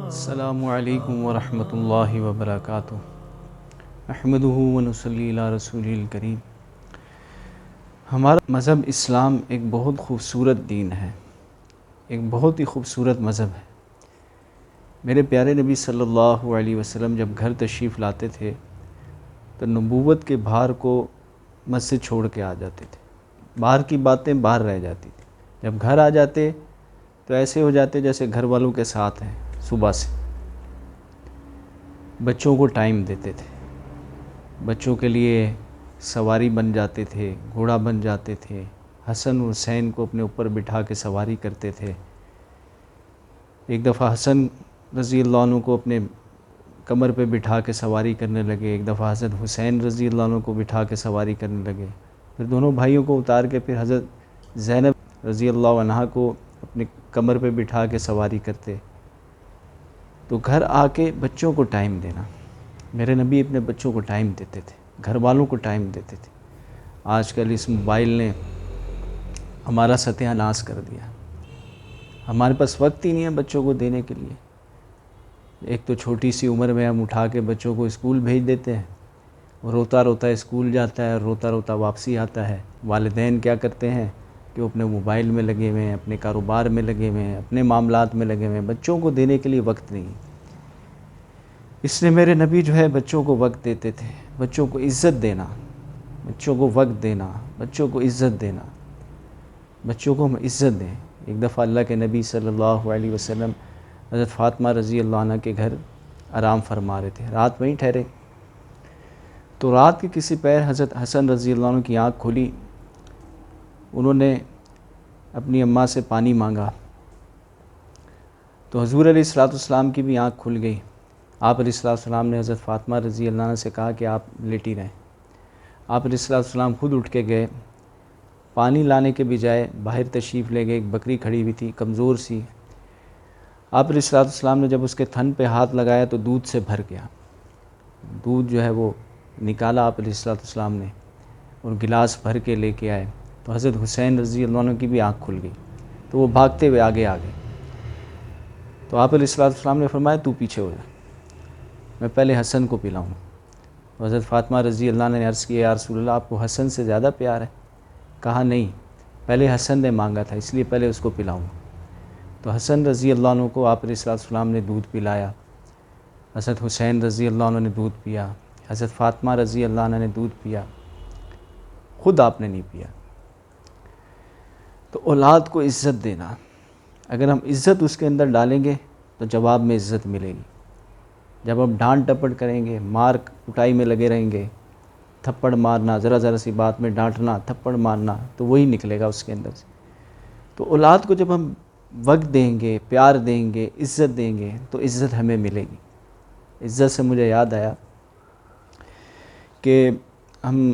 السلام علیکم ورحمۃ اللہ وبرکاتہ۔ نحمدہ ونصلی علی رسولہ الکریم۔ ہمارا مذہب اسلام ایک بہت خوبصورت دین ہے، ایک بہت ہی خوبصورت مذہب ہے۔ میرے پیارے نبی صلی اللہ علیہ وسلم جب گھر تشریف لاتے تھے تو نبوت کے بھار کو مسجد چھوڑ کے آ جاتے تھے، باہر کی باتیں باہر رہ جاتی تھی۔ جب گھر آ جاتے تو ایسے ہو جاتے جیسے گھر والوں کے ساتھ ہیں۔ صبح سے بچوں کو ٹائم دیتے تھے، بچوں کے لیے سواری بن جاتے تھے، گھوڑا بن جاتے تھے، حسن اور حسین کو اپنے اوپر بٹھا کے سواری کرتے تھے۔ ایک دفعہ حسن رضی اللہ عنہ کو اپنے کمر پہ بٹھا کے سواری کرنے لگے، ایک دفعہ حضرت حسین رضی اللہ عنہ کو بٹھا کے سواری کرنے لگے، پھر دونوں بھائیوں کو اتار کے پھر حضرت زینب رضی اللہ عنہا کو اپنے کمر پہ بٹھا کے سواری کرتے۔ تو گھر آ کے بچوں کو ٹائم دینا، میرے نبی اپنے بچوں کو ٹائم دیتے تھے، گھر والوں کو ٹائم دیتے تھے۔ آج کل اس موبائل نے ہمارا ستیہ ناش کر دیا، ہمارے پاس وقت ہی نہیں ہے بچوں کو دینے کے لیے۔ ایک تو چھوٹی سی عمر میں ہم اٹھا کے بچوں کو اسکول بھیج دیتے ہیں، روتا روتا اسکول جاتا ہے، روتا روتا واپسی آتا ہے۔ والدین کیا کرتے ہیں کہ وہ اپنے موبائل میں لگے ہوئے ہیں، اپنے کاروبار میں لگے ہوئے ہیں، اپنے معاملات میں لگے ہوئے ہیں، بچوں کو دینے کے لیے وقت نہیں۔ اس لیے میرے نبی جو ہے بچوں کو وقت دیتے تھے، بچوں کو عزت دینا، بچوں کو وقت دینا، بچوں کو عزت دینا، بچوں کو ہم عزت دیں۔ ایک دفعہ اللہ کے نبی صلی اللہ علیہ وسلم حضرت فاطمہ رضی اللہ عنہ کے گھر آرام فرما رہے تھے، رات وہیں ٹھہرے۔ تو رات کے کسی پہر حضرت حسن رضی اللہ عنہ کی آنکھ کھلی، انہوں نے اپنی اماں سے پانی مانگا تو حضور علیہ الصلوۃ والسلام کی بھی آنکھ کھل گئی۔ آپ علیہ الصلوۃ والسلام نے حضرت فاطمہ رضی اللہ عنہ سے کہا کہ آپ لیٹی رہیں۔ آپ علیہ الصلوۃ والسلام خود اٹھ کے گئے، پانی لانے کے بجائے باہر تشریف لے گئے۔ ایک بکری کھڑی ہوئی تھی کمزور سی، آپ علیہ الصلوۃ والسلام نے جب اس کے تھن پہ ہاتھ لگایا تو دودھ سے بھر گیا، دودھ جو ہے وہ نکالا آپ علیہ الصلوۃ والسلام نے اور گلاس بھر کے لے کے آئے۔ تو حضرت حسین رضی اللہ عنہ کی بھی آنکھ کھل گئی، تو وہ بھاگتے ہوئے آگے آ گئے۔ تو آپ علیہ الصلوۃ والسلام نے فرمایا تو پیچھے ہو جا، میں پہلے حسن کو پلاؤں۔ تو حضرت فاطمہ رضی اللہ عنہ نے عرض کیا یا رسول اللہ آپ کو حسن سے زیادہ پیار ہے؟ کہا نہیں، پہلے حسن نے مانگا تھا اس لیے پہلے اس کو پلاؤں۔ تو حسن رضی اللہ عنہ کو آپ علیہ الصلوۃ والسلام نے دودھ پلایا، حضرت حسین رضی اللہ عنہ نے دودھ پیا، حضرت فاطمہ رضی اللہ عنہ نے دودھ پیا، خود آپ نے نہیں پیا۔ تو اولاد کو عزت دینا، اگر ہم عزت اس کے اندر ڈالیں گے تو جواب میں عزت ملے گی۔ جب ہم ڈانٹ ڈپٹ کریں گے، مار کٹائی میں لگے رہیں گے، تھپڑ مارنا، ذرا ذرا سی بات میں ڈانٹنا، تھپڑ مارنا، تو وہی نکلے گا اس کے اندر سے۔ تو اولاد کو جب ہم وقت دیں گے، پیار دیں گے، عزت دیں گے تو عزت ہمیں ملے گی۔ عزت سے مجھے یاد آیا کہ ہم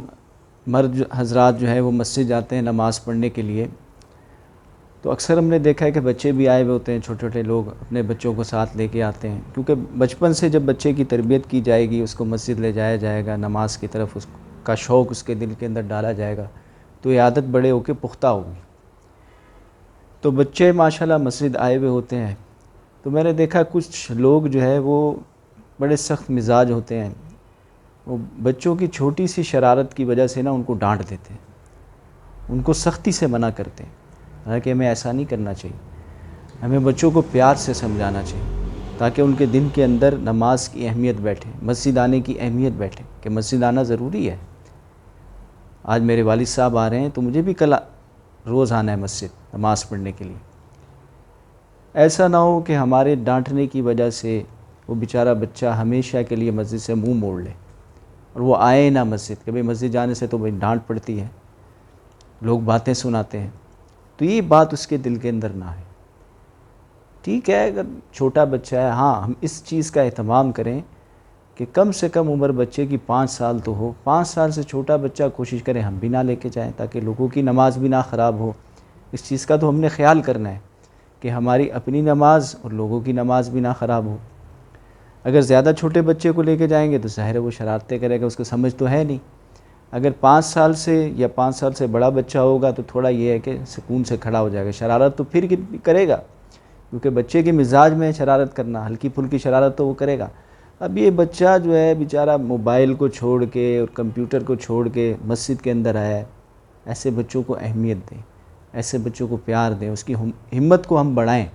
مرد حضرات جو ہے وہ مسجد جاتے ہیں نماز پڑھنے کے لیے، تو اکثر ہم نے دیکھا ہے کہ بچے بھی آئے ہوئے ہوتے ہیں، چھوٹے چھوٹے لوگ اپنے بچوں کو ساتھ لے کے آتے ہیں، کیونکہ بچپن سے جب بچے کی تربیت کی جائے گی، اس کو مسجد لے جایا جائے گا، نماز کی طرف اس کا شوق اس کے دل کے اندر ڈالا جائے گا، تو یہ عادت بڑے ہو کے پختہ ہوگی۔ تو بچے ماشاءاللہ مسجد آئے ہوئے ہوتے ہیں، تو میں نے دیکھا کچھ لوگ جو ہے وہ بڑے سخت مزاج ہوتے ہیں، وہ بچوں کی چھوٹی سی شرارت کی وجہ سے نا ان کو ڈانٹ دیتے ہیں، ان کو سختی سے منع کرتے ہیں، حالانکہ ہمیں ایسا نہیں کرنا چاہیے۔ ہمیں بچوں کو پیار سے سمجھانا چاہیے تاکہ ان کے دل کے اندر نماز کی اہمیت بیٹھے، مسجد آنے کی اہمیت بیٹھے کہ مسجد آنا ضروری ہے۔ آج میرے والد صاحب آ رہے ہیں تو مجھے بھی کل روز آنا ہے مسجد نماز پڑھنے کے لیے۔ ایسا نہ ہو کہ ہمارے ڈانٹنے کی وجہ سے وہ بیچارہ بچہ ہمیشہ کے لیے مسجد سے منہ موڑ لے اور وہ آئے نہ مسجد، کہ بھئی مسجد جانے سے تو بھئی ڈانٹ پڑتی ہے، لوگ باتیں سناتے ہیں، تو یہ بات اس کے دل کے اندر نہ ہے۔ ٹھیک ہے اگر چھوٹا بچہ ہے، ہاں ہم اس چیز کا اہتمام کریں کہ کم سے کم عمر بچے کی 5 سال تو ہو، 5 سال سے چھوٹا بچہ کوشش کریں ہم بھی نہ لے کے جائیں تاکہ لوگوں کی نماز بھی نہ خراب ہو۔ اس چیز کا تو ہم نے خیال کرنا ہے کہ ہماری اپنی نماز اور لوگوں کی نماز بھی نہ خراب ہو۔ اگر زیادہ چھوٹے بچے کو لے کے جائیں گے تو ظاہر ہے وہ شرارتیں کرے گا، اس کو سمجھ تو ہے نہیں، اگر 5 سال سے یا 5 سال سے بڑا بچہ ہوگا تو تھوڑا یہ ہے کہ سکون سے کھڑا ہو جائے گا، شرارت تو پھر کرے گا، کیونکہ بچے کے مزاج میں شرارت کرنا، ہلکی پھلکی شرارت تو وہ کرے گا۔ اب یہ بچہ جو ہے بیچارہ موبائل کو چھوڑ کے اور کمپیوٹر کو چھوڑ کے مسجد کے اندر آیا ہے، ایسے بچوں کو اہمیت دیں، ایسے بچوں کو پیار دیں، اس کی ہمت کو ہم بڑھائیں۔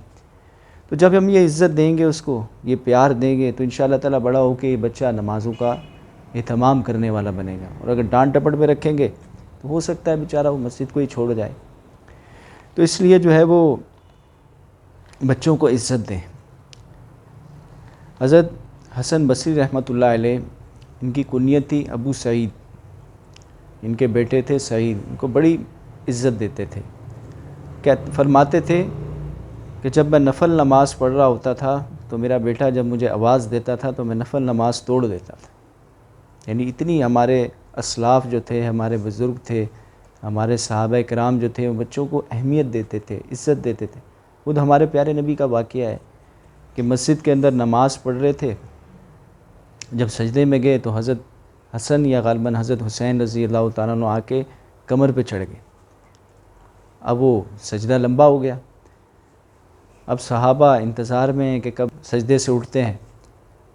تو جب ہم یہ عزت دیں گے، اس کو یہ پیار دیں گے، تو انشاءاللہ تعالیٰ بڑا ہو کے یہ بچہ نمازوں کا اہتمام کرنے والا بنے گا۔ اور اگر ڈانٹ ڈپٹ میں رکھیں گے تو ہو سکتا ہے بیچارہ وہ مسجد کو ہی چھوڑ جائے۔ تو اس لیے جو ہے وہ بچوں کو عزت دیں۔ حضرت حسن بصری رحمۃ اللہ علیہ، ان کی کنیت تھی ابو سعید، ان کے بیٹے تھے سعید، ان کو بڑی عزت دیتے تھے۔ فرماتے تھے کہ جب میں نفل نماز پڑھ رہا ہوتا تھا تو میرا بیٹا جب مجھے آواز دیتا تھا تو میں نفل نماز توڑ دیتا تھا۔ یعنی اتنی ہمارے اسلاف جو تھے، ہمارے بزرگ تھے، ہمارے صحابہ کرام جو تھے، وہ بچوں کو اہمیت دیتے تھے، عزت دیتے تھے۔ خود ہمارے پیارے نبی کا واقعہ ہے کہ مسجد کے اندر نماز پڑھ رہے تھے، جب سجدے میں گئے تو حضرت حسن یا غالباً حضرت حسین رضی اللہ تعالیٰ عنہ آ کے کمر پہ چڑھ گئے۔ اب وہ سجدہ لمبا ہو گیا، اب صحابہ انتظار میں ہیں کہ کب سجدے سے اٹھتے ہیں،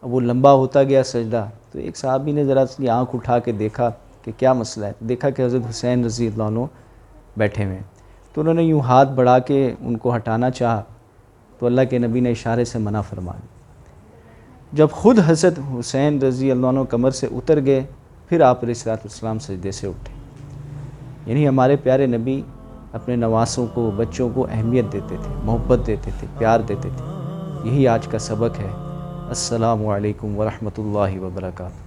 اب وہ لمبا ہوتا گیا سجدہ۔ تو ایک صحابی نے ذرا سی آنکھ اٹھا کے دیکھا کہ کیا مسئلہ ہے، دیکھا کہ حضرت حسین رضی اللہ عنہ بیٹھے ہوئے ہیں۔ تو انہوں نے یوں ہاتھ بڑھا کے ان کو ہٹانا چاہا تو اللہ کے نبی نے اشارے سے منع فرما دیا۔ جب خود حضرت حسین رضی اللہ عنہ کمر سے اتر گئے، پھر آپ علیہ الصلوۃ والسلام سجدے سے اٹھے۔ یعنی ہمارے پیارے نبی اپنے نواسوں کو، بچوں کو اہمیت دیتے تھے، محبت دیتے تھے، پیار دیتے تھے۔ یہی آج کا سبق ہے۔ السلام علیکم ورحمۃ اللہ وبرکاتہ۔